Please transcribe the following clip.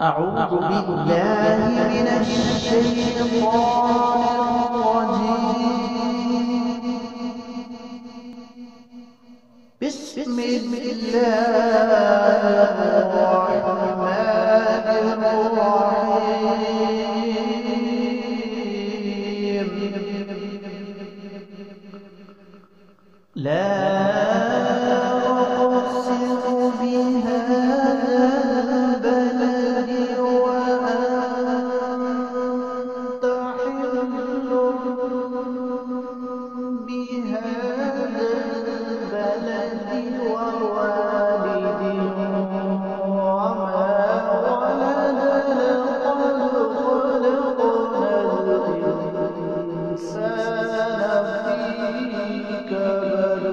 أعوذ بالله من الشيطان الرجيم. بسم الله الرحمن الرحيم. لا أقسم بهذا البلد وأنت حل بهذا البلد ووالد وما ولد لقد خلقنا الإنسان في كبد.